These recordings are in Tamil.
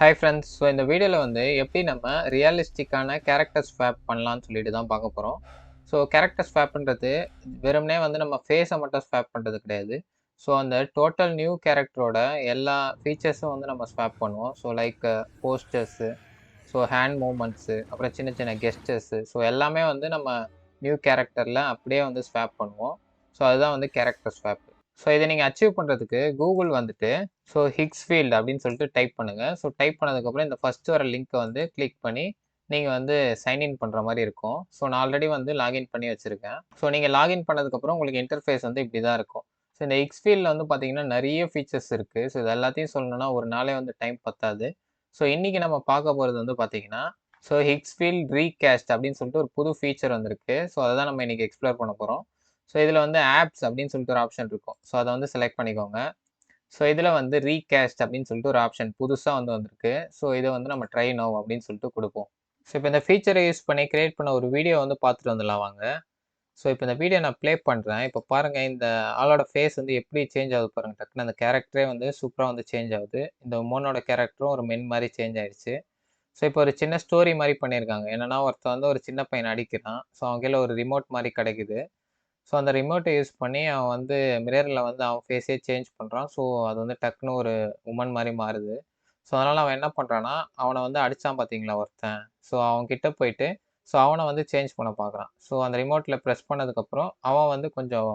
Hi friends. ஸோ இந்த வீடியோவில் வந்து எப்படி நம்ம ரியலிஸ்டிக்கான கேரக்டர் ஸ்வாப் பண்ணலான்னு சொல்லிட்டு தான் பார்க்க போகிறோம். ஸோ கேரக்டர் ஸ்வாப்ன்றது வெறுமனே வந்து நம்ம ஃபேஸை மட்டும் ஸ்வாப் பண்ணுறது கிடையாது. ஸோ அந்த டோட்டல் நியூ கேரக்டரோட எல்லா ஃபீச்சர்ஸும் வந்து நம்ம ஸ்வாப் பண்ணுவோம். So like postures, so hand movements, அப்புறம் சின்ன சின்ன கெஸ்டர்ஸு, ஸோ எல்லாமே வந்து நம்ம நியூ கேரக்டரில் அப்படியே வந்து ஸ்வாப் பண்ணுவோம். ஸோ அதுதான் வந்து கேரக்டர் ஸ்வாப். ஸோ இதை நீங்கள் அச்சீவ் பண்ணுறதுக்கு கூகுள் வந்துட்டு ஸோ ஹிக்ஸ்ஃபீல்ட் அப்படின்னு சொல்லிட்டு டைப் பண்ணுங்கள். ஸோ டைப் பண்ணதுக்கப்புறம் இந்த ஃபஸ்ட்டு வர லிங்க்கை வந்து கிளிக் பண்ணி நீங்கள் வந்து சைன்இன் பண்ணுற மாதிரி இருக்கும். ஸோ நான் ஆல்ரெடி வந்து லாகின் பண்ணி வச்சுருக்கேன். ஸோ நீங்கள் லாகின் பண்ணதுக்கப்புறம் உங்களுக்கு இன்டர்ஃபேஸ் வந்து இப்படி தான் இருக்கும். ஸோ இந்த ஹிக்ஸ்ஃபீல்டில் வந்து பார்த்தீங்கன்னா நிறைய ஃபீச்சர்ஸ் இருக்குது. ஸோ இது எல்லாத்தையும் சொல்லணும்னா ஒரு நாளே வந்து டைம் பத்தாது. ஸோ இன்றைக்கி நம்ம பார்க்க போகிறது வந்து பார்த்தீங்கன்னா ஸோ ஹிக்ஸ்ஃபீல்ட் ரீகேஸ்ட் அப்படின்னு சொல்லிட்டு ஒரு புது ஃபீச்சர் வந்திருக்கு. ஸோ அதை தான் நம்ம இன்றைக்கி எக்ஸ்ப்ளோர் பண்ண போகிறோம். ஸோ இதில் வந்து ஆப்ஸ் அப்படின்னு சொல்லிட்டு ஒரு ஆப்ஷன் இருக்கும். ஸோ அதை வந்து செலக்ட் பண்ணிக்கோங்க. ஸோ இதில் வந்து ரீகேஸ்ட் அப்படின்னு சொல்லிட்டு ஒரு ஆப்ஷன் புதுசாக வந்து வந்திருக்கு. ஸோ இதை வந்து நம்ம ட்ரை நவ் அப்படின்னு சொல்லிட்டு கொடுப்போம். ஸோ இப்போ இந்த ஃபீச்சரை யூஸ் பண்ணி கிரியேட் பண்ண ஒரு வீடியோ வந்து பார்த்துட்டு வந்துடலாம் வாங்க. ஸோ இப்போ இந்த வீடியோ நான் ப்ளே பண்ணுறேன். இப்போ பாருங்கள் இந்த ஆளோட ஃபேஸ் வந்து எப்படி சேஞ்ச் ஆகுது பாருங்கள். டக்குன்னு அந்த கேரக்டரே வந்து சூப்பராக வந்து சேஞ்ச் ஆகுது. இந்த உமனோட கேரக்டரும் ஒரு மென் மாதிரி சேஞ்ச் ஆயிடுச்சு. ஸோ இப்போ ஒரு சின்ன ஸ்டோரி மாதிரி பண்ணியிருக்காங்க. என்னன்னா ஒருத்தன் வந்து ஒரு சின்ன பையன் அடிக்கிறான். ஸோ அவங்க கையில் ஒரு ரிமோட் மாதிரி கிடைக்குது. ஸோ அந்த ரிமோட்டை யூஸ் பண்ணி அவன் வந்து மிரரில் வந்து அவன் ஃபேஸே சேஞ்ச் பண்ணுறான். ஸோ அது வந்து டக்குன்னு ஒரு உமன் மாதிரி மாறுது. ஸோ அதனால் அவன் என்ன பண்ணுறான்னா, அவனை வந்து அடித்தான் பார்த்தீங்களா ஒருத்தன். ஸோ அவன்கிட்ட போயிட்டு ஸோ அவனை வந்து சேஞ்ச் பண்ண பார்க்குறான். ஸோ அந்த ரிமோட்டில் ப்ரெஸ் பண்ணதுக்கப்புறம் அவன் வந்து கொஞ்சம்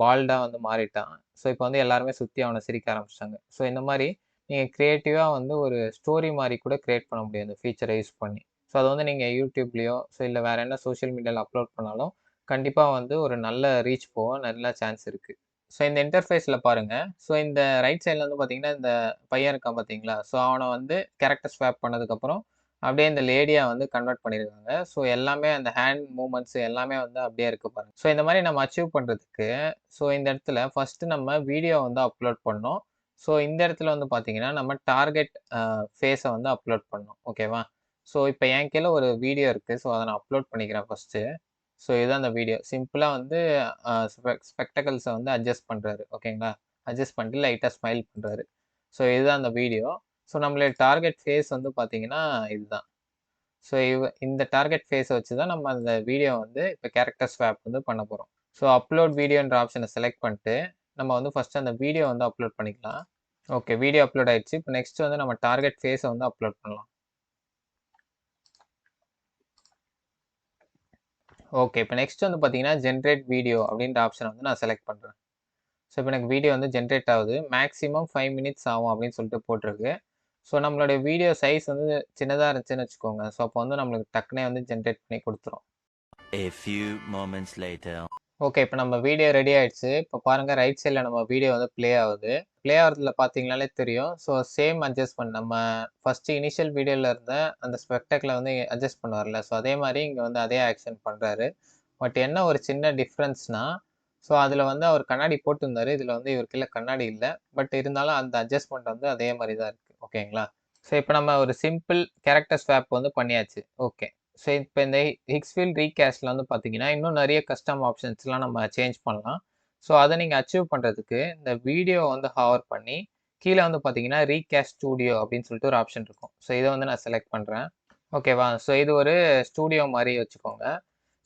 பால்டாக வந்து மாறிட்டான். ஸோ இப்போ வந்து எல்லாருமே சுற்றி அவனை சிரிக்க ஆரம்பிச்சிட்டாங்க. ஸோ இந்த மாதிரி நீங்கள் க்ரியேட்டிவாக வந்து ஒரு ஸ்டோரி மாதிரி கூட க்ரியேட் பண்ண முடியும் இந்த ஃபீச்சரை யூஸ் பண்ணி. ஸோ அதை வந்து நீங்கள் யூடியூப்லேயோ ஸோ இல்லை வேறு என்ன சோஷியல் மீடியாவில் அப்லோட் பண்ணாலும் கண்டிப்பா வந்து ஒரு நல்ல ரீச் போக நல்ல சான்ஸ் இருக்கு. ஸோ இந்த இன்டர்ஃபேஸ்ல பாருங்க. ஸோ இந்த ரைட் சைட்ல வந்து பார்த்தீங்கன்னா, இந்த பையன் இருக்கான் பார்த்தீங்களா? ஸோ அவன வந்து கேரக்டர் ஸ்வாப் பண்ணதுக்கப்புறம், அப்படியே இந்த லேடியா வந்து கன்வெர்ட் பண்ணியிருக்காங்க. ஸோ எல்லாமே அந்த ஹேண்ட் மூவ்மெண்ட்ஸ் எல்லாமே வந்து அப்படியே இருக்கு பாருங்க. ஸோ இந்த மாரி நம்ம அச்சீவ் பண்றதுக்கு, ஸோ இந்த இடத்துல ஃபர்ஸ்ட்டு நம்ம வீடியோ வந்து அப்லோட் பண்ணணும். ஸோ இந்த இடத்துல வந்து பார்த்தீங்கன்னா, நம்ம டார்கெட் ஃபேஸ வந்து அப்லோட் பண்ணணும். ஓகேவா? ஸோ இப்ப என் கையில ஒரு வீடியோ இருக்கு. ஸோ அத நான் அப்லோட் பண்ணிக்கிறேன் ஃபர்ஸ்ட்டு. ஸோ இதுதான் அந்த வீடியோ. சிம்பிளா வந்து ஸ்பெக்டக்கிள்ஸ வந்து அட்ஜஸ்ட் பண்றாரு. ஓகேங்களா? அட்ஜஸ்ட் பண்ணிட்டு லைட்டா ஸ்மைல் பண்றாரு. ஸோ இதுதான் அந்த வீடியோ. ஸோ நம்மளுடைய டார்கெட் ஃபேஸ் வந்து பார்த்தீங்கன்னா, இதுதான். ஸோ இந்த டார்கெட் ஃபேஸ வச்சு தான் நம்ம அந்த வீடியோ வந்து இப்ப கேரக்டர் ஸ்வாப் வந்து பண்ண போறோம். ஸோ அப்லோட் வீடியோன்ற ஆப்ஷன செலக்ட் பண்ணிட்டு, நம்ம வந்து ஃபர்ஸ்ட்டு அந்த வீடியோ வந்து அப்லோட் பண்ணிக்கலாம். ஓகே. வீடியோ அப்லோட் ஆயிடுச்சு. இப்ப நெக்ஸ்ட் வந்து நம்ம டார்கெட் ஃபேஸ வந்து அப்லோட் பண்ணலாம். ஓகே. இப்ப நெக்ஸ்ட் வந்து பார்த்தீங்கன்னா, ஜெனரேட் வீடியோ அப்படின்ற ஆப்ஷன வந்து நான் செலக்ட் பண்றேன். ஸோ இப்போ எனக்கு வீடியோ வந்து ஜென்ரேட் ஆகுது. மேக்ஸிமம் 5 மினிட்ஸ் ஆகும் அப்படின்னு சொல்லிட்டு போட்டிருக்கு. ஸோ நம்மளுடைய வீடியோ சைஸ் வந்து சின்னதா இருந்துச்சுன்னு வச்சுக்கோங்க. ஸோ அப்போ வந்து நம்மளுக்கு டக்குனே வந்து ஜென்ரேட் பண்ணி குடுத்துரும். A few moments later. Okay. இப்போ நம்ம வீடியோ ரெடி ஆயிடுச்சு. இப்போ பாருங்க ரைட் சைட்ல நம்ம வீடியோ வந்து ப்ளே ஆகுது. ப்ளே ஆகுறதுல பார்த்தீங்கனாலே தெரியும். ஸோ சேம் அட்ஜஸ்ட்மென்ட் நம்ம ஃபர்ஸ்ட்டு இனிஷியல் வீடியோல இருந்த அந்த ஸ்பெக்டக்கிள வந்து அட்ஜஸ்ட் பண்ணுவார்ல. ஸோ அதே மாரி இங்க வந்து அதே ஆக்ஷன் பண்றாரு. பட் என்ன ஒரு சின்ன டிஃப்ரென்ஸ்னா, ஸோ அதில வந்து அவர் கண்ணாடி போட்டிருந்தாரு. இதில வந்து இவர் கையில கண்ணாடி இல்ல. பட் இருந்தாலும் அந்த அட்ஜஸ்ட்மென்ட் வந்து அதே மாரி தான் இருக்கு. ஓகேங்களா? ஸோ இப்போ நம்ம ஒரு சிம்பிள் கேரக்டர் ஸ்வாப் வந்து பண்ணியாச்சு. ஓகே. ஸோ இப்போ இந்த ஹிக்ஸ்ஃபீல்ட் ரீகேஸ்ட்ல வந்து பார்த்தீங்கன்னா, இன்னும் நிறைய கஸ்டம் ஆப்ஷன்ஸ்லாம் நம்ம சேஞ்ச் பண்ணலாம். ஸோ அத நீங்க அச்சீவ் பண்றதுக்கு இந்த வீடியோ வந்து ஹவர் பண்ணி, கீழ வந்து பார்த்தீங்கன்னா, ரீகேஸ்ட் ஸ்டூடியோ அப்படின்னு சொல்லிட்டு ஒரு ஆப்ஷன் இருக்கும். ஸோ இத வந்து நான் செலக்ட் பண்றேன். ஓகேவா? ஸோ இது ஒரு ஸ்டூடியோ மாரி வச்சுக்கோங்க.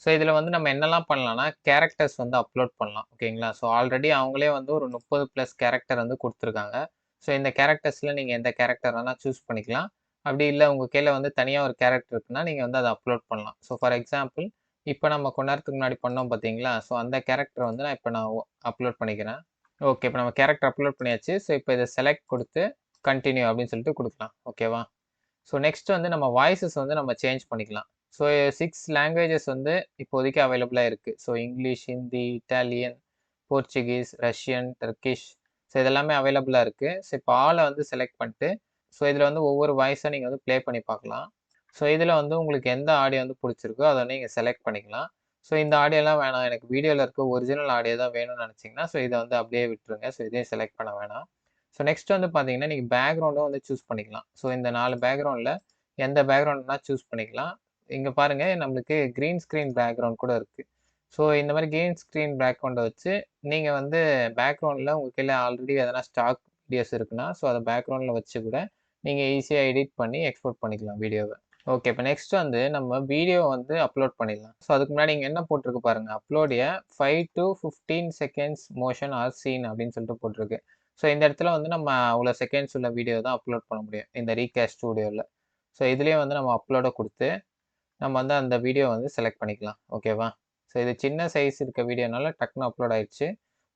ஸோ இதில வந்து நம்ம என்னலாம் பண்ணலாம்னா, கேரக்டர்ஸ் வந்து அப்லோட் பண்ணலாம். ஓகேங்களா? ஸோ ஆல்ரெடி அவங்களே வந்து ஒரு 30 பிளஸ் கேரக்டர் வந்து குடுத்துருக்காங்க. ஸோ இந்த கேரக்டர்ஸ்ல நீங்க எந்த கேரக்டர் வேணா சூஸ் பண்ணிக்கலாம். அப்படி இல்ல உங்க கையில வந்து தனியா ஒரு கேரக்டர் இருக்குன்னா, நீங்க வந்து அத அப்லோட் பண்ணலாம். ஸோ ஃபார் எக்ஸாம்பிள், இப்ப நம்ம கொஞ்ச நேரத்துக்கு முன்னாடி பண்ணோம் பார்த்தீங்களா? ஸோ அந்த கேரக்டர வந்து நான் இப்ப நான் அப்லோட் பண்ணிக்கிறேன். ஓகே. இப்ப நம்ம கேரக்டர் அப்லோட் பண்ணியாச்சு. ஸோ இப்ப இத செலக்ட் குடுத்து, கன்டின்யூ அப்படின்னு சொல்லிட்டு குடுக்கலாம். ஓகேவா? ஸோ நெக்ஸ்ட் வந்து நம்ம வாய்ஸஸ் வந்து நம்ம சேஞ்ச் பண்ணிக்கலாம். ஸோ 6 லாங்குவேஜஸ் வந்து இப்போதைக்கு அவைலபிளா இருக்கு. So English, Hindi, Italian, Portuguese, Russian, Turkish so இதெல்லாமே அவைலபிளா இருக்கு. ஸோ இப்போ ஆல வந்து செலக்ட் பண்ணிட்டு, ஸோ இதில வந்து ஒவ்வொரு வாய்ஸா நீங்க வந்து ப்ளே பண்ணி பார்க்கலாம். ஸோ இதில வந்து உங்களுக்கு எந்த ஆடியோ வந்து புடிச்சிருக்கோ, அத நீங்க செலக்ட் பண்ணிக்கலாம். ஸோ இந்த ஆடியோலாம் வேணாம். எனக்கு வீடியோல இருக்க ஒரிஜினல் ஆடியோ தான் வேணும்னு நெனச்சீங்கன்னா, ஸோ இத வந்து அப்படியே விட்டுருங்க. ஸோ இதையும் செலக்ட் பண்ண வேணாம். ஸோ நெக்ஸ்ட் வந்து பார்த்தீங்கன்னா, நீங்க பேக்கிரவுண்டும் வந்து சூஸ் பண்ணிக்கலாம். ஸோ இந்த 4 பேக்கிரவுண்ட்ல எந்த பேக்கிரவுண்ட்னா சூஸ் பண்ணிக்கலாம். இங்க பாருங்க நம்மளுக்கு கிரீன் ஸ்க்ரீன் பேக்கிரவுண்ட் கூட இருக்கு. ஸோ இந்த மாரி கிரீன் ஸ்க்ரீன் பேக்கிரவுண்ட வச்சு, நீங்க வந்து பேக்கிரவுண்ட்ல உங்க கையில ஆல்ரெடி எதனா ஸ்டாக் வீடியோஸ் இருக்குன்னா, ஸோ அத பேக்கிரவுண்ட்ல வச்சு கூட நீங்கள் ஈஸியாக எடிட் பண்ணி எக்ஸ்போர்ட் பண்ணிக்கலாம் வீடியோவை. ஓகே. இப்போ நெக்ஸ்ட் வந்து நம்ம வீடியோ வந்து அப்லோட் பண்ணிடலாம். ஸோ அதுக்கு முன்னாடி இங்கே என்ன போட்டிருக்கு பாருங்க. Upload a 5 to 15 seconds motion R scene அப்படின்னு சொல்லிட்டு போட்டிருக்கு. ஸோ இந்த இடத்துல வந்து நம்ம அவ்வளோ செகண்ட்ஸ் உள்ள வீடியோ தான் அப்லோட் பண்ண முடியும் இந்த ரீகேஸ்ட் ஸ்டூடியோவில். ஸோ இதுலேயே வந்து நம்ம அப்லோடை கொடுத்து நம்ம வந்து அந்த வீடியோ வந்து செலக்ட் பண்ணிக்கலாம். ஓகேவா? ஸோ இது சின்ன சைஸ் இருக்க வீடியோனால டக்குன்னு அப்லோட் ஆயிடுச்சு.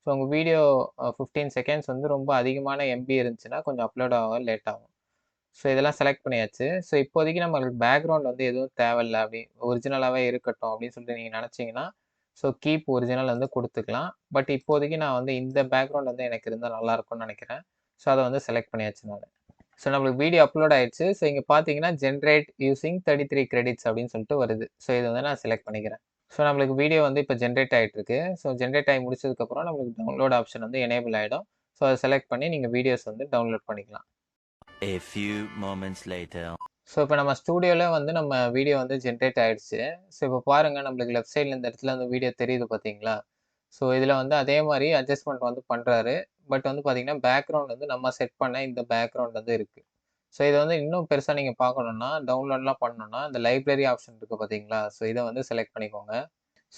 ஸோ உங்கள் வீடியோ 15 செகண்ட்ஸ் வந்து ரொம்ப அதிகமான எம்பி இருந்துச்சுன்னா கொஞ்சம் அப்லோட் ஆக லேட் ஆகும். ஸோ இதெல்லாம் செலக்ட் பண்ணியாச்சு. ஸோ இப்போதைக்கு நம்மளுக்கு பேக்ரவுண்ட் வந்து எதுவும் தேவையில்ல அப்படி ஒரிஜினலாகவே இருக்கட்டும் அப்படின்னு சொல்லிட்டு நீங்கள் நினச்சிங்கன்னா ஸோ கீப் ஒரிஜினல் வந்து கொடுத்துக்கலாம். பட் இப்போதைக்கு நான் வந்து இந்த பேக்ரவுண்ட் வந்து எனக்கு இருந்தால் நல்லாயிருக்கும்னு நினைக்கிறேன். ஸோ அதை வந்து செலக்ட் பண்ணியாச்சு நான். ஸோ நம்மளுக்கு வீடியோ அப்லோட் ஆயிடுச்சு. ஸோ இங்கே பார்த்தீங்கன்னா ஜென்ரேட் யூசிங் 33 கிரெடிட்ஸ் அப்படின்னு சொல்லிட்டு வருது. ஸோ இதை வந்து நான் செலக்ட் பண்ணிக்கிறேன். ஸோ நம்மளுக்கு வீடியோ வந்து இப்போ ஜென்ரேட் ஆகிட்டு இருக்கு. ஸோ ஜென்ரேட் ஆகி முடிச்சதுக்கப்புறம் நம்மளுக்கு டவுன்லோட் ஆப்ஷன் வந்து எனேபிள் ஆகிடும். ஸோ அதை செலக்ட் பண்ணி நீங்கள் வீடியோஸ் வந்து டவுன்லோட் பண்ணிக்கலாம். A few moments later. So இப்போ நம்ம ஸ்டூடியோவில் வந்து நம்ம வீடியோ வந்து ஜென்ரேட் ஆகிடுச்சு. ஸோ இப்போ பாருங்கள் நம்மளுக்கு லெஃப்ட் சைடில் இந்த இடத்துல வந்து வீடியோ தெரியுது பார்த்தீங்களா? ஸோ இதில் வந்து அதே மாதிரி அட்ஜஸ்ட்மெண்ட் வந்து பண்ணுறாரு. பட் வந்து பார்த்தீங்கன்னா பேக்ரவுண்ட் வந்து நம்ம செட் பண்ண இந்த பேக்ரவுண்ட் வந்து இருக்குது. ஸோ இதை வந்து இன்னும் பெருசாக நீங்கள் பார்க்கணுன்னா டவுன்லோட்லாம் பண்ணணுன்னா இந்த லைப்ரரி ஆப்ஷன் இருக்குது பார்த்தீங்களா? ஸோ இதை வந்து செலக்ட் பண்ணிக்கோங்க.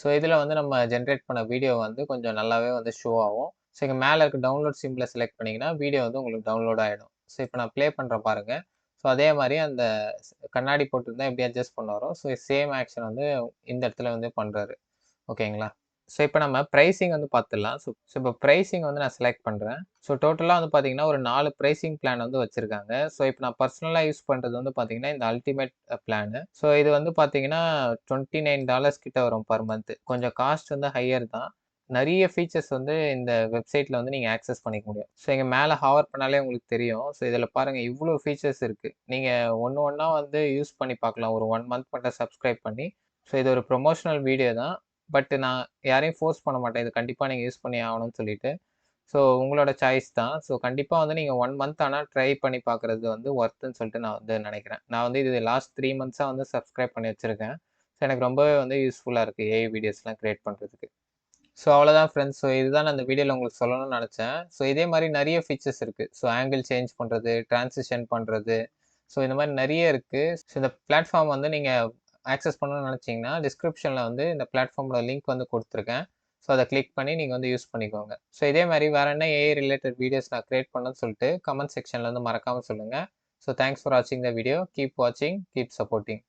ஸோ இதில் வந்து நம்ம ஜென்ரேட் பண்ண வீடியோ வந்து கொஞ்சம் நல்லாவே வந்து ஷோ ஆகும். ஸோ இங்கே மேலே இருக்க டவுன்லோட் சிம்பிளை செலக்ட் பண்ணிங்கன்னா வீடியோ வந்து உங்களுக்கு டவுன்லோட் ஆகிடும். ஸோ இப்போ நான் ப்ளே பண்ணுறேன் பாருங்கள். ஸோ அதே மாதிரி அந்த கண்ணாடி போட்டிருந்தா எப்படி அட்ஜஸ்ட் பண்ணுவாரோ ஸோ சேம் ஆக்ஷன் வந்து இந்த இடத்துல வந்து பண்ணுறாரு. ஓகேங்களா? ஸோ இப்போ நம்ம ப்ரைஸிங் வந்து பார்த்துடலாம். ஸோ இப்போ ப்ரைஸிங் வந்து நான் செலக்ட் பண்ணுறேன். ஸோ டோட்டலாக வந்து பார்த்தீங்கன்னா ஒரு 4 ப்ரைஸிங் பிளான் வந்து வச்சுருக்காங்க. ஸோ இப்போ நான் பர்சனலாக யூஸ் பண்ணுறது வந்து பார்த்தீங்கன்னா இந்த அல்டிமேட் பிளானு. ஸோ இது வந்து பார்த்தீங்கன்னா $29 கிட்ட வரும் பர் மந்த். கொஞ்சம் காஸ்ட் வந்து ஹையர் தான். நிறைய ஃபீச்சர்ஸ் வந்து இந்த வெப்சைட்டில் வந்து நீங்கள் ஆக்சஸ் பண்ணிக்க முடியும். ஸோ இங்கே மேலே ஹவர் பண்ணாலே உங்களுக்கு தெரியும். ஸோ இதில் பாருங்கள் இவ்வளோ ஃபீச்சர்ஸ் இருக்குது. நீங்கள் ஒன்று ஒன்றா வந்து யூஸ் பண்ணி பார்க்கலாம். ஒரு 1 மந்த் மட்டும் சப்ஸ்கிரைப் பண்ணி. ஸோ இது ஒரு ப்ரொமோஷனல் வீடியோ தான். பட் நான் யாரையும் ஃபோர்ஸ் பண்ண மாட்டேன். இது கண்டிப்பாக நீங்கள் யூஸ் பண்ணி ஆகணும்னு சொல்லிட்டு. ஸோ உங்களோட சாய்ஸ் தான். ஸோ கண்டிப்பாக வந்து நீங்கள் 1 மந்த் ஆனால் ட்ரை பண்ணி பார்க்குறது வந்து ஒர்த்துன்னு சொல்லிட்டு நான் வந்து நினைக்கிறேன். நான் வந்து இது லாஸ்ட் 3 மந்த்ஸாக வந்து சப்ஸ்கிரைப் பண்ணி வச்சுருக்கேன். ஸோ எனக்கு ரொம்பவே வந்து யூஸ்ஃபுல்லாக இருக்குது ஏஐ வீடியோஸ்லாம் க்ரியேட் பண்ணுறதுக்கு. ஸோ அவ்வளோதான் ஃப்ரெண்ட்ஸ். ஸோ இதுதான் நான் இந்த வீடியோவில் உங்களுக்கு சொல்லணும்னு நினச்சேன். ஸோ இதே மாதிரி நிறைய ஃபீச்சர்ஸ் இருக்குது. ஸோ ஆங்கிள் சேஞ்ச் பண்ணுறது, ட்ரான்சிஷன் பண்ணுறது, ஸோ இந்த மாதிரி நிறைய இருக்குது. ஸோ இந்த பிளாட்ஃபார்ம் வந்து நீங்கள் ஆக்சஸ் பண்ணணும்னு நினச்சிங்கன்னா டிஸ்கிரிப்ஷனில் வந்து இந்த பிளாட்ஃபார்மோட லிங்க் வந்து கொடுத்துருக்கேன். ஸோ அதை கிளிக் பண்ணி நீங்கள் வந்து யூஸ் பண்ணிக்கோங்க. ஸோ இதே மாதிரி வேறு என்ன ஏஐ ரிலேட்டட் வீடியோஸ் நான் க்ரியேட் பண்ணணும்னு சொல்லிட்டு கமெண்ட் செக்ஷனில் வந்து மறக்காமல் சொல்லுங்கள். ஸோ தேங்க்ஸ் ஃபார் வாட்சிங் த வீடியோ. கீப் வாட்சிங், கீப் சப்போர்ட்டிங்.